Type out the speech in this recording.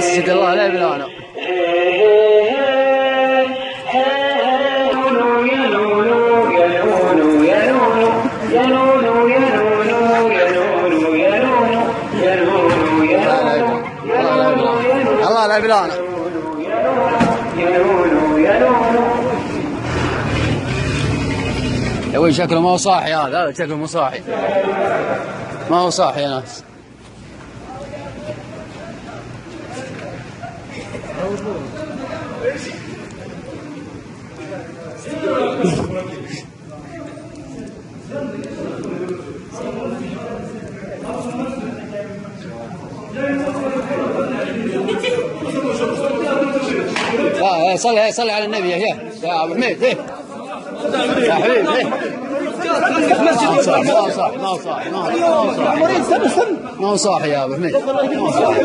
مسجد الله لا بلانه. الله لا بلانه. يا وي شكله ما هو صاحي هذا شكله مو صاحي. ما هو صاحي يا ناس. صلي على النبي يا ابو حميد. يا حبيبي ما هو صاحي يا ابو حميد. ما هو صاحي.